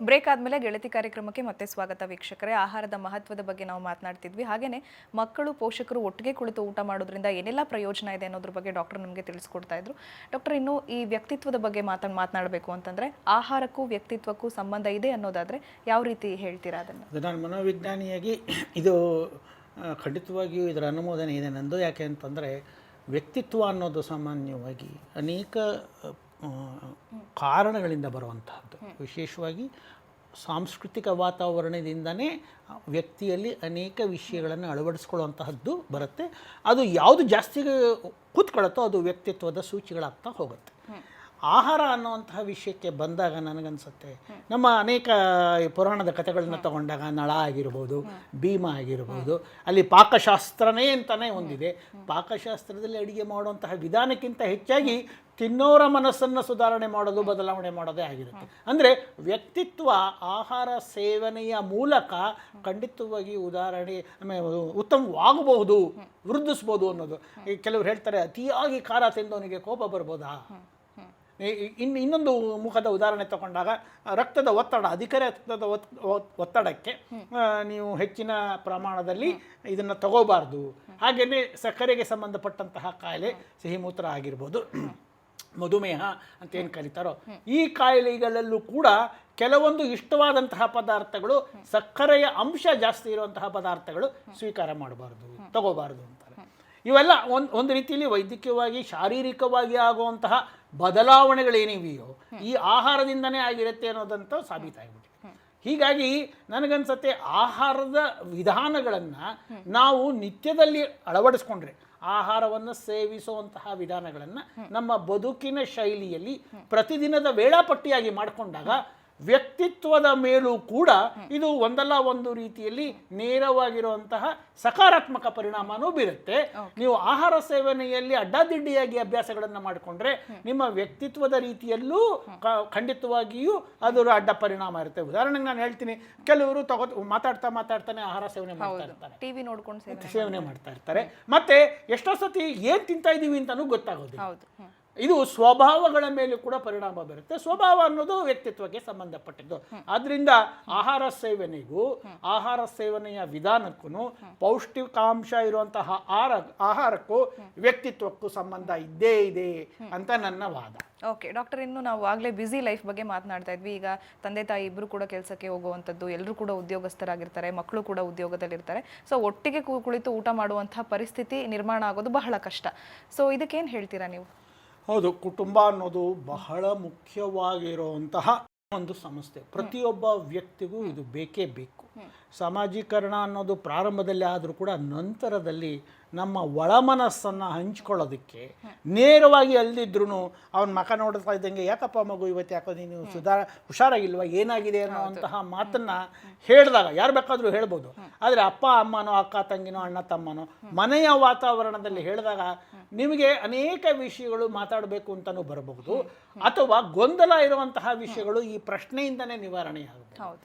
Break ಆದಮೇಲೆ ಗೆಳತಿ ಕಾರ್ಯಕ್ರಮಕ್ಕೆ ಮತ್ತೆ ಸ್ವಾಗತ ವೀಕ್ಷಕರೇ. ಆಹಾರದ ಮಹತ್ವದ ಬಗ್ಗೆ ನಾವು ಮಾತನಾಡ್ತಿದ್ವಿ. ಹಾಗೇನೆ ಮಕ್ಕಳು ಪೋಷಕರು ಒಟ್ಟಿಗೆ ಕುಳಿತು ಊಟ ಮಾಡೋದ್ರಿಂದ ಏನೆಲ್ಲ ಪ್ರಯೋಜನ ಇದೆ ಅನ್ನೋದ್ರ ಬಗ್ಗೆ ಡಾಕ್ಟರ್ ನಮಗೆ ತಿಳಿಸ್ಕೊಡ್ತಾ ಇದ್ರು. ಡಾಕ್ಟರ್, ಇನ್ನು ಈ ವ್ಯಕ್ತಿತ್ವದ ಬಗ್ಗೆ ಮಾತನಾಡಬೇಕು ಅಂತಂದ್ರೆ ಆಹಾರಕ್ಕೂ ವ್ಯಕ್ತಿತ್ವಕ್ಕೂ ಸಂಬಂಧ ಇದೆ ಅನ್ನೋದಾದ್ರೆ ಯಾವ ರೀತಿ ಹೇಳ್ತೀರಾ ಅದನ್ನು? ನಾನು ಮನೋವಿಜ್ಞಾನಿಯಾಗಿ ಇದು ಖಂಡಿತವಾಗಿಯೂ ಇದರ ಅನುಮೋದನೆ ಇದೆ ನಂದು. ಯಾಕೆ ಅಂತಂದರೆ ವ್ಯಕ್ತಿತ್ವ ಅನ್ನೋದು ಸಾಮಾನ್ಯವಾಗಿ ಅನೇಕ ಕಾರಣಗಳಿಂದ ಬರುವಂತಹದ್ದು. ವಿಶೇಷವಾಗಿ ಸಾಂಸ್ಕೃತಿಕ ವಾತಾವರಣದಿಂದನೇ ವ್ಯಕ್ತಿಯಲ್ಲಿ ಅನೇಕ ವಿಷಯಗಳನ್ನು ಅಳವಡಿಸ್ಕೊಳ್ಳುವಂತಹದ್ದು ಬರುತ್ತೆ. ಅದು ಯಾವುದು ಜಾಸ್ತಿ ಕೂತ್ಕೊಳ್ಳುತ್ತೋ ಅದು ವ್ಯಕ್ತಿತ್ವದ ಸೂಚಿಗಳಾಗ್ತಾ ಹೋಗುತ್ತೆ. ಆಹಾರ ಅನ್ನುವಂತಹ ವಿಷಯಕ್ಕೆ ಬಂದಾಗ ನನಗನ್ಸುತ್ತೆ, ನಮ್ಮ ಅನೇಕ ಪುರಾಣದ ಕಥೆಗಳನ್ನ ತಗೊಂಡಾಗ ನಳ ಆಗಿರ್ಬೋದು, ಭೀಮ ಆಗಿರ್ಬೋದು, ಅಲ್ಲಿ ಪಾಕಶಾಸ್ತ್ರನೇ ಅಂತಲೇ ಒಂದಿದೆ. ಪಾಕಶಾಸ್ತ್ರದಲ್ಲಿ ಅಡುಗೆ ಮಾಡುವಂತಹ ವಿಧಾನಕ್ಕಿಂತ ಹೆಚ್ಚಾಗಿ ತಿನ್ನೋರ ಮನಸ್ಸನ್ನು ಸುಧಾರಣೆ ಮಾಡೋದು, ಬದಲಾವಣೆ ಮಾಡೋದೇ ಆಗಿರುತ್ತೆ. ಅಂದರೆ ವ್ಯಕ್ತಿತ್ವ ಆಹಾರ ಸೇವನೆಯ ಮೂಲಕ ಖಂಡಿತವಾಗಿ ಉತ್ತಮವಾಗಬಹುದು, ವೃದ್ಧಿಸ್ಬೋದು ಅನ್ನೋದು. ಈ ಕೆಲವರು ಹೇಳ್ತಾರೆ, ಅತಿಯಾಗಿ ಖಾರ ತಿಂದವನಿಗೆ ಕೋಪ ಬರ್ಬೋದಾ? ಇನ್ನೊಂದು ಮುಖದ ಉದಾಹರಣೆ ತಗೊಂಡಾಗ ರಕ್ತದ ಒತ್ತಡ, ಅಧಿಕ ರಕ್ತದ ಒತ್ತಡಕ್ಕೆ ನೀವು ಹೆಚ್ಚಿನ ಪ್ರಮಾಣದಲ್ಲಿ ಇದನ್ನು ತಗೋಬಾರ್ದು. ಹಾಗೆಯೇ ಸಕ್ಕರೆಗೆ ಸಂಬಂಧಪಟ್ಟಂತಹ ಕಾಯಿಲೆ, ಸಿಹಿಮೂತ್ರ ಆಗಿರ್ಬೋದು, ಮಧುಮೇಹ ಅಂತ ಏನು ಕರೀತಾರೋ, ಈ ಕಾಯಿಲೆಗಳಲ್ಲೂ ಕೂಡ ಕೆಲವೊಂದು ಇಷ್ಟವಾದಂತಹ ಪದಾರ್ಥಗಳು, ಸಕ್ಕರೆಯ ಅಂಶ ಜಾಸ್ತಿ ಇರುವಂತಹ ಪದಾರ್ಥಗಳು ಸ್ವೀಕಾರ ಮಾಡಬಾರ್ದು, ತಗೋಬಾರ್ದು ಅಂತಾರೆ. ಇವೆಲ್ಲ ಒಂದು ರೀತಿಯಲ್ಲಿ ವೈದ್ಯಕೀಯವಾಗಿ, ಶಾರೀರಿಕವಾಗಿ ಆಗುವಂತಹ ಬದಲಾವಣೆಗಳೇನಿವೆಯೋ ಈ ಆಹಾರದಿಂದನೇ ಆಗಿರುತ್ತೆ ಅನ್ನೋದಂತ ಸಾಬೀತಾಗಿಬಿಟ್ಟಿದೆ. ಹೀಗಾಗಿ ನನಗನ್ಸತ್ತೆ ಆಹಾರದ ವಿಧಾನಗಳನ್ನು ನಾವು ನಿತ್ಯದಲ್ಲಿ ಅಳವಡಿಸ್ಕೊಂಡ್ರೆ, ಆಹಾರವನ್ನು ಸೇವಿಸುವಂತಹ ವಿಧಾನಗಳನ್ನು ನಮ್ಮ ಬದುಕಿನ ಶೈಲಿಯಲ್ಲಿ ಪ್ರತಿದಿನದ ವೇಳಾಪಟ್ಟಿಯಾಗಿ ಮಾಡಿಕೊಂಡಾಗ ವ್ಯಕ್ತಿತ್ವದ ಮೇಲೂ ಕೂಡ ಇದು ಒಂದಲ್ಲ ಒಂದು ರೀತಿಯಲ್ಲಿ ನೇರವಾಗಿರುವಂತಹ ಸಕಾರಾತ್ಮಕ ಪರಿಣಾಮನೂ ಬೀರುತ್ತೆ. ನೀವು ಆಹಾರ ಸೇವನೆಯಲ್ಲಿ ಅಡ್ಡಾದಿಡ್ಡಿಯಾಗಿ ಅಭ್ಯಾಸಗಳನ್ನು ಮಾಡಿಕೊಂಡ್ರೆ ನಿಮ್ಮ ವ್ಯಕ್ತಿತ್ವದ ರೀತಿಯಲ್ಲೂ ಖಂಡಿತವಾಗಿಯೂ ಅದರ ಅಡ್ಡ ಪರಿಣಾಮ ಇರುತ್ತೆ. ಉದಾಹರಣೆಗೆ ನಾನು ಹೇಳ್ತೀನಿ, ಕೆಲವರು ಮಾತಾಡ್ತಾನೆ ಆಹಾರ ಸೇವನೆ ಮಾಡ್ತಾ ಇರ್ತಾರೆ, ಟಿವಿ ನೋಡ್ಕೊಂಡು ಸೇವನೆ ಮಾಡ್ತಾ ಇರ್ತಾರೆ. ಮತ್ತೆ ಎಷ್ಟೋ ಸತಿ ಏನ್ ತಿಂತಾ ಇದೀವಿ ಅಂತಾನೂ ಗೊತ್ತಾಗೋದಿಲ್ಲ. ಇದು ಸ್ವಭಾವಗಳ ಮೇಲೆ ಕೂಡ ಪರಿಣಾಮ ಬೀರುತ್ತೆ. ಸ್ವಭಾವ ಅನ್ನೋದು ವ್ಯಕ್ತಿತ್ವಕ್ಕೆ ಸಂಬಂಧಪಟ್ಟಿದ್ದು. ಆದ್ರಿಂದ ಆಹಾರ ಸೇವನೆಗೂ ಆಹಾರ ಸೇವನೆಯ ವಿಧಾನಕ್ಕೂ ಪೌಷ್ಟಿಕಾಂಶ ಇರುವಂತಹ ಆಹಾರಕ್ಕೂ ವ್ಯಕ್ತಿತ್ವಕ್ಕೂ ಸಂಬಂಧ ಇದ್ದೇ ಇದೆ ಅಂತ ನನ್ನ ವಾದ. ಓಕೆ ಡಾಕ್ಟರ್, ಇನ್ನು ನಾವು ಆಗಲೇ ಬ್ಯುಸಿ ಲೈಫ್ ಬಗ್ಗೆ ಮಾತನಾಡ್ತಾ ಇದ್ವಿ. ಈಗ ತಂದೆ ತಾಯಿ ಇಬ್ಬರು ಕೂಡ ಕೆಲಸಕ್ಕೆ ಹೋಗುವಂಥದ್ದು, ಎಲ್ಲರೂ ಕೂಡ ಉದ್ಯೋಗಸ್ಥರಾಗಿರ್ತಾರೆ, ಮಕ್ಕಳು ಕೂಡ ಉದ್ಯೋಗದಲ್ಲಿರ್ತಾರೆ. ಸೊ ಒಟ್ಟಿಗೆ ಕುಳಿತು ಊಟ ಮಾಡುವಂತಹ ಪರಿಸ್ಥಿತಿ ನಿರ್ಮಾಣ ಆಗೋದು ಬಹಳ ಕಷ್ಟ. ಸೊ ಇದಕ್ಕೇನು ಹೇಳ್ತೀರಾ ನೀವು? ಹೌದು, ಕುಟುಂಬ ಅನ್ನೋದು ಬಹಳ ಮುಖ್ಯವಾಗಿರುವಂತಹ ಒಂದು ಸಂಸ್ಥೆ. ಪ್ರತಿಯೊಬ್ಬ ವ್ಯಕ್ತಿಗೂ ಇದು ಬೇಕೇ ಬೇಕು. ಸಾಮಾಜೀಕರಣ ಅನ್ನೋದು ಪ್ರಾರಂಭದಲ್ಲಿ ಆದರೂ ಕೂಡ ನಂತರದಲ್ಲಿ ನಮ್ಮ ಒಳಮನಸ್ಸನ್ನು ಹಂಚ್ಕೊಳ್ಳೋದಕ್ಕೆ ನೇರವಾಗಿ ಅಲ್ದಿದ್ರು ಅವನ ಮಕ ನೋಡ್ತಾ ಇದ್ದಂಗೆ, ಯಾಕಪ್ಪ ಮಗು ಇವತ್ತು ಯಾಕೋ ನೀನು ಹುಷಾರಾಗಿಲ್ವ, ಏನಾಗಿದೆ ಅನ್ನೋವಂತಹ ಮಾತನ್ನು ಹೇಳಿದಾಗ ಯಾರು ಬೇಕಾದರೂ ಹೇಳ್ಬೋದು. ಆದರೆ ಅಪ್ಪ ಅಮ್ಮನೋ, ಅಕ್ಕ ತಂಗಿನೋ, ಅಣ್ಣ ತಮ್ಮನೋ ಮನೆಯ ವಾತಾವರಣದಲ್ಲಿ ಹೇಳಿದಾಗ ನಿಮಗೆ ಅನೇಕ ವಿಷಯಗಳು ಮಾತಾಡಬೇಕು ಅಂತಲೂ ಬರಬಹುದು, ಅಥವಾ ಗೊಂದಲ ಇರುವಂತಹ ವಿಷಯಗಳು ಈ ಪ್ರಶ್ನೆಯಿಂದನೇ ನಿವಾರಣೆಯಾಗುತ್ತೆ.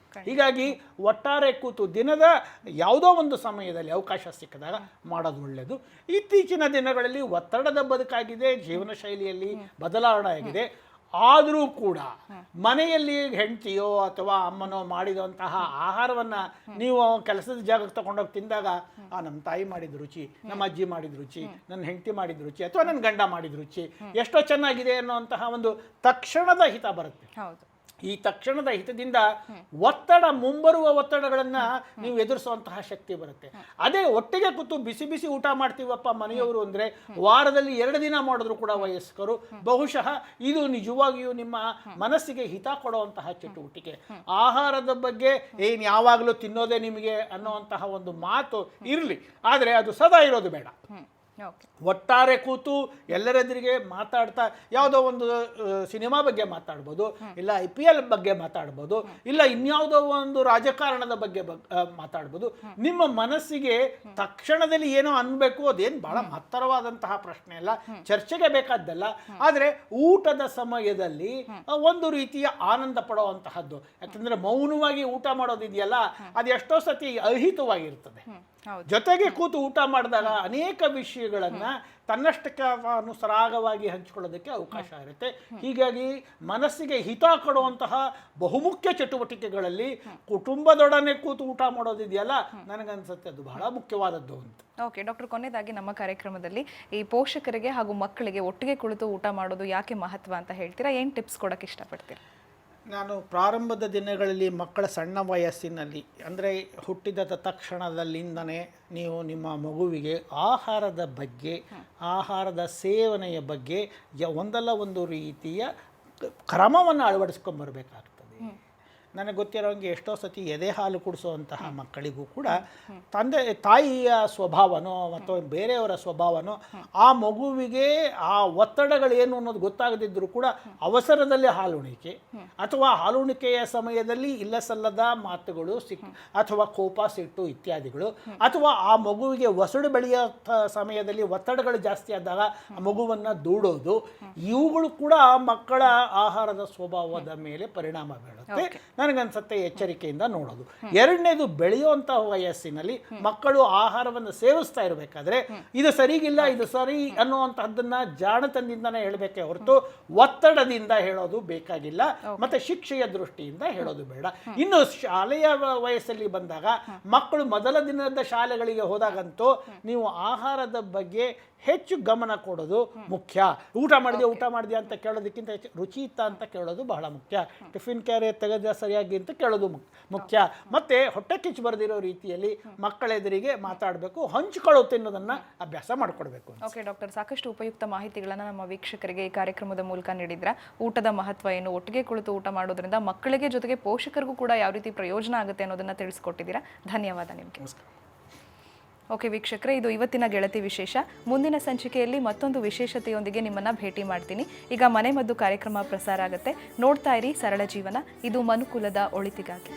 ಹೀಗಾಗಿ ಒಟ್ಟಾರೆ ಕೂತು ದಿನದ ಯಾವುದೋ ಒಂದು ಸಮಯದಲ್ಲಿ ಅವಕಾಶ ಸಿಕ್ಕಿದಾಗ ಮಾಡೋದು ಒಳ್ಳೆಯದು. ಇತ್ತೀಚಿನ ದಿನಗಳಲ್ಲಿ ಒತ್ತಡದ ಬದುಕಾಗಿದೆ, ಜೀವನ ಶೈಲಿಯಲ್ಲಿ ಬದಲಾವಣೆ ಆಗಿದೆ. ಆದರೂ ಕೂಡ ಮನೆಯಲ್ಲಿ ಹೆಂಡತಿಯೋ ಅಥವಾ ಅಮ್ಮನೋ ಮಾಡಿದಂತಹ ಆಹಾರವನ್ನು ನೀವು ಕೆಲಸದ ಜಾಗಕ್ಕೆ ತಗೊಂಡೋಗಿ ತಿಂದಾಗ, ನಮ್ಮ ತಾಯಿ ಮಾಡಿದ ರುಚಿ, ನಮ್ಮ ಅಜ್ಜಿ ಮಾಡಿದ ರುಚಿ, ನನ್ನ ಹೆಂಡತಿ ಮಾಡಿದ ರುಚಿ, ಅಥವಾ ನನ್ನ ಗಂಡ ಮಾಡಿದ ರುಚಿ ಎಷ್ಟೋ ಚೆನ್ನಾಗಿದೆ ಅನ್ನೋಂತಹ ಒಂದು ತಕ್ಷಣದ ಹಿತ ಬರುತ್ತೆ. ಈ ತಕ್ಷಣದ ಹಿತದಿಂದ ಮುಂಬರುವ ಒತ್ತಡಗಳನ್ನು ನೀವು ಎದುರಿಸುವಂತಹ ಶಕ್ತಿ ಬರುತ್ತೆ. ಅದೇ ಒಟ್ಟಿಗೆ ಕೂತು ಬಿಸಿ ಬಿಸಿ ಊಟ ಮಾಡ್ತೀವಪ್ಪ ಮನೆಯವರು ಅಂದರೆ, ವಾರದಲ್ಲಿ 2 ದಿನ ಮಾಡಿದ್ರು ಕೂಡ ವಯಸ್ಕರು, ಬಹುಶಃ ಇದು ನಿಜವಾಗಿಯೂ ನಿಮ್ಮ ಮನಸ್ಸಿಗೆ ಹಿತ ಕೊಡುವಂತಹ ಚಟುವಟಿಕೆ. ಆಹಾರದ ಬಗ್ಗೆ ಯಾವಾಗಲೂ ತಿನ್ನೋದೇ ನಿಮಗೆ ಅನ್ನುವಂತಹ ಒಂದು ಮಾತು ಇರಲಿ, ಆದರೆ ಅದು ಸದಾ ಇರೋದು ಬೇಡ. ಒಟ್ಟಾರೆ ಕೂತು ಎಲ್ಲರೆದುರಿಗೆ ಮಾತಾಡ್ತಾ ಯಾವುದೋ ಒಂದು ಸಿನಿಮಾ ಬಗ್ಗೆ ಮಾತಾಡ್ಬೋದು, ಇಲ್ಲ IPL ಬಗ್ಗೆ ಮಾತಾಡ್ಬೋದು, ಇಲ್ಲ ಇನ್ಯಾವುದೋ ಒಂದು ರಾಜಕಾರಣದ ಬಗ್ಗೆ ಮಾತಾಡ್ಬೋದು. ನಿಮ್ಮ ಮನಸ್ಸಿಗೆ ತಕ್ಷಣದಲ್ಲಿ ಏನೋ ಅನ್ಬೇಕು, ಅದೇನು ಬಹಳ ಮಹತ್ತರವಾದಂತಹ ಪ್ರಶ್ನೆ ಅಲ್ಲ, ಚರ್ಚೆಗೆ ಬೇಕಾದ್ದಲ್ಲ. ಆದರೆ ಊಟದ ಸಮಯದಲ್ಲಿ ಒಂದು ರೀತಿಯ ಆನಂದ ಪಡುವಂತಹದ್ದು. ಯಾಕಂದ್ರೆ ಮೌನವಾಗಿ ಊಟ ಮಾಡೋದಿದೆಯಲ್ಲ, ಅದು ಎಷ್ಟೋ ಸತಿ ಅಹಿತವಾಗಿರ್ತದೆ. ಜೊತೆಗೆ ಕೂತು ಊಟ ಮಾಡಿದಾಗ ಅನೇಕ ವಿಷಯಗಳನ್ನ ತನ್ನಷ್ಟಕ್ಕೆ ಸರಾಗವಾಗಿ ಹಂಚಿಕೊಳ್ಳೋದಕ್ಕೆ ಅವಕಾಶ ಇರುತ್ತೆ. ಹೀಗಾಗಿ ಮನಸ್ಸಿಗೆ ಹಿತ ಕೊಡುವಂತಹ ಬಹುಮುಖ್ಯ ಚಟುವಟಿಕೆಗಳಲ್ಲಿ ಕುಟುಂಬದೊಡನೆ ಕೂತು ಊಟ ಮಾಡೋದಿದೆಯಲ್ಲ, ನನಗನ್ಸುತ್ತೆ ಅದು ಬಹಳ ಮುಖ್ಯವಾದದ್ದು ಅಂತ. ಓಕೆ ಡಾಕ್ಟರ್, ಕೊನೆಯದಾಗಿ ನಮ್ಮ ಕಾರ್ಯಕ್ರಮದಲ್ಲಿ ಈ ಪೋಷಕರಿಗೆ ಹಾಗೂ ಮಕ್ಕಳಿಗೆ ಒಟ್ಟಿಗೆ ಕುಳಿತು ಊಟ ಮಾಡೋದು ಯಾಕೆ ಮಹತ್ವ ಅಂತ ಹೇಳ್ತೀರಾ? ಏನು ಟಿಪ್ಸ್ ಕೊಡೋಕ್ಕೆ ಇಷ್ಟಪಡ್ತೀರಾ? ನಾನು ಪ್ರಾರಂಭದ ದಿನಗಳಲ್ಲಿ ಮಕ್ಕಳ ಸಣ್ಣ ವಯಸ್ಸಿನಲ್ಲಿ, ಅಂದರೆ ಹುಟ್ಟಿದ ತಕ್ಷಣದಲ್ಲಿಂದನೇ ನೀವು ನಿಮ್ಮ ಮಗುವಿಗೆ ಆಹಾರದ ಬಗ್ಗೆ, ಆಹಾರದ ಸೇವನೆಯ ಬಗ್ಗೆ ಒಂದಲ್ಲ ಒಂದು ರೀತಿಯ ಕ್ರಮವನ್ನು ಅಳವಡಿಸ್ಕೊಂಡ್ಬರ್ಬೇಕಾಗ್ತದೆ. ನನಗೆ ಗೊತ್ತಿರೋಂಗೆ ಎಷ್ಟೋ ಸತಿ ಎದೆ ಹಾಲು ಕುಡಿಸುವಂತಹ ಮಕ್ಕಳಿಗೂ ಕೂಡ ತಾಯಿಯ ಸ್ವಭಾವನೋ ಅಥವಾ ಬೇರೆಯವರ ಸ್ವಭಾವನೋ ಆ ಮಗುವಿಗೆ ಆ ಒತ್ತಡಗಳೇನು ಅನ್ನೋದು ಗೊತ್ತಾಗದಿದ್ದರೂ ಕೂಡ ಅವಸರದಲ್ಲಿ ಹಾಲುಣಿಕೆ ಅಥವಾ ಹಾಲುಣಿಕೆಯ ಸಮಯದಲ್ಲಿ ಇಲ್ಲಸಲ್ಲದ ಮಾತುಗಳು ಅಥವಾ ಕೋಪ, ಸಿಟ್ಟು ಇತ್ಯಾದಿಗಳು, ಅಥವಾ ಆ ಮಗುವಿಗೆ ಒಸಡು ಬೆಳೆಯೋ ಸಮಯದಲ್ಲಿ ಒತ್ತಡಗಳು ಜಾಸ್ತಿ ಆದಾಗ ಆ ಮಗುವನ್ನು ದೂಡೋದು, ಇವುಗಳು ಕೂಡ ಮಕ್ಕಳ ಆಹಾರದ ಸ್ವಭಾವದ ಮೇಲೆ ಪರಿಣಾಮ ಬೀಳುತ್ತೆ. ನನಗನ್ಸುತ್ತೆ ಎಚ್ಚರಿಕೆಯಿಂದ ನೋಡೋದು. ಎರಡನೇದು, ಬೆಳೆಯುವಂಥ ವಯಸ್ಸಿನಲ್ಲಿ ಮಕ್ಕಳು ಆಹಾರವನ್ನು ಸೇವಿಸ್ತಾ ಇರಬೇಕಾದ್ರೆ ಇದು ಸರಿಗಿಲ್ಲ, ಇದು ಸರಿ ಅನ್ನುವಂಥದ್ದನ್ನ ಜಾಣತನದಿಂದನೇ ಹೇಳಬೇಕೇ ಹೊರತು ಒತ್ತಡದಿಂದ ಹೇಳೋದು ಬೇಕಾಗಿಲ್ಲ, ಮತ್ತೆ ಶಿಕ್ಷೆಯ ದೃಷ್ಟಿಯಿಂದ ಹೇಳೋದು ಬೇಡ. ಇನ್ನು ಶಾಲೆಯ ವಯಸ್ಸಲ್ಲಿ ಬಂದಾಗ ಮಕ್ಕಳು ಮೊದಲ ದಿನದ ಶಾಲೆಗಳಿಗೆ ಹೋದಾಗಂತೂ ನೀವು ಆಹಾರದ ಬಗ್ಗೆ ಹೆಚ್ಚು ಗಮನ ಕೊಡೋದು ಮುಖ್ಯ. ಊಟ ಮಾಡಿದೆ ಅಂತ ಕೇಳೋದಕ್ಕಿಂತ ಹೆಚ್ಚು ರುಚಿ ಇತ್ತ ಅಂತ ಕೇಳೋದು ಬಹಳ ಮುಖ್ಯ. ಟಿಫಿನ್ ಕ್ಯಾರಿಯರ್ ತೆಗೆದ ಸರಿಯಾಗಿ ಅಂತ ಕೇಳೋದು ಮುಖ್ಯ. ಮತ್ತು ಹೊಟ್ಟೆ ಕಿಚ್ಚು ಬರೆದಿರೋ ರೀತಿಯಲ್ಲಿ ಮಕ್ಕಳೆದುರಿಗೆ ಮಾತಾಡಬೇಕು, ಹಂಚಿಕೊಳ್ಳೋ ತಿನ್ನೋದನ್ನು ಅಭ್ಯಾಸ ಮಾಡಿಕೊಡ್ಬೇಕು. ಓಕೆ ಡಾಕ್ಟರ್, ಸಾಕಷ್ಟು ಉಪಯುಕ್ತ ಮಾಹಿತಿಗಳನ್ನು ನಮ್ಮ ವೀಕ್ಷಕರಿಗೆ ಈ ಕಾರ್ಯಕ್ರಮದ ಮೂಲಕ ನೀಡಿದ್ರ. ಊಟದ ಮಹತ್ವ ಏನು, ಒಟ್ಟಿಗೆ ಕುಳಿತು ಊಟ ಮಾಡೋದ್ರಿಂದ ಮಕ್ಕಳಿಗೆ ಜೊತೆಗೆ ಪೋಷಕರಿಗೂ ಕೂಡ ಯಾವ ರೀತಿ ಪ್ರಯೋಜನ ಆಗುತ್ತೆ ಅನ್ನೋದನ್ನು ತಿಳಿಸ್ಕೊಟ್ಟಿದ್ದೀರಾ. ಧನ್ಯವಾದ ನಿಮಗೆ. ಓಕೆ ವೀಕ್ಷಕರೇ, ಇದು ಇವತ್ತಿನ ಗೆಳತಿ ವಿಶೇಷ. ಮುಂದಿನ ಸಂಚಿಕೆಯಲ್ಲಿ ಮತ್ತೊಂದು ವಿಶೇಷತೆಯೊಂದಿಗೆ ನಿಮ್ಮನ್ನು ಭೇಟಿ ಮಾಡ್ತೀನಿ. ಈಗ ಮನೆ ಮದ್ದು ಕಾರ್ಯಕ್ರಮ ಪ್ರಸಾರ ಆಗುತ್ತೆ. ನೋಡ್ತಾ ಇರಿ ಸರಳ ಜೀವನ, ಇದು ಮನುಕುಲದ ಒಳಿತಿಗಾಗಿ.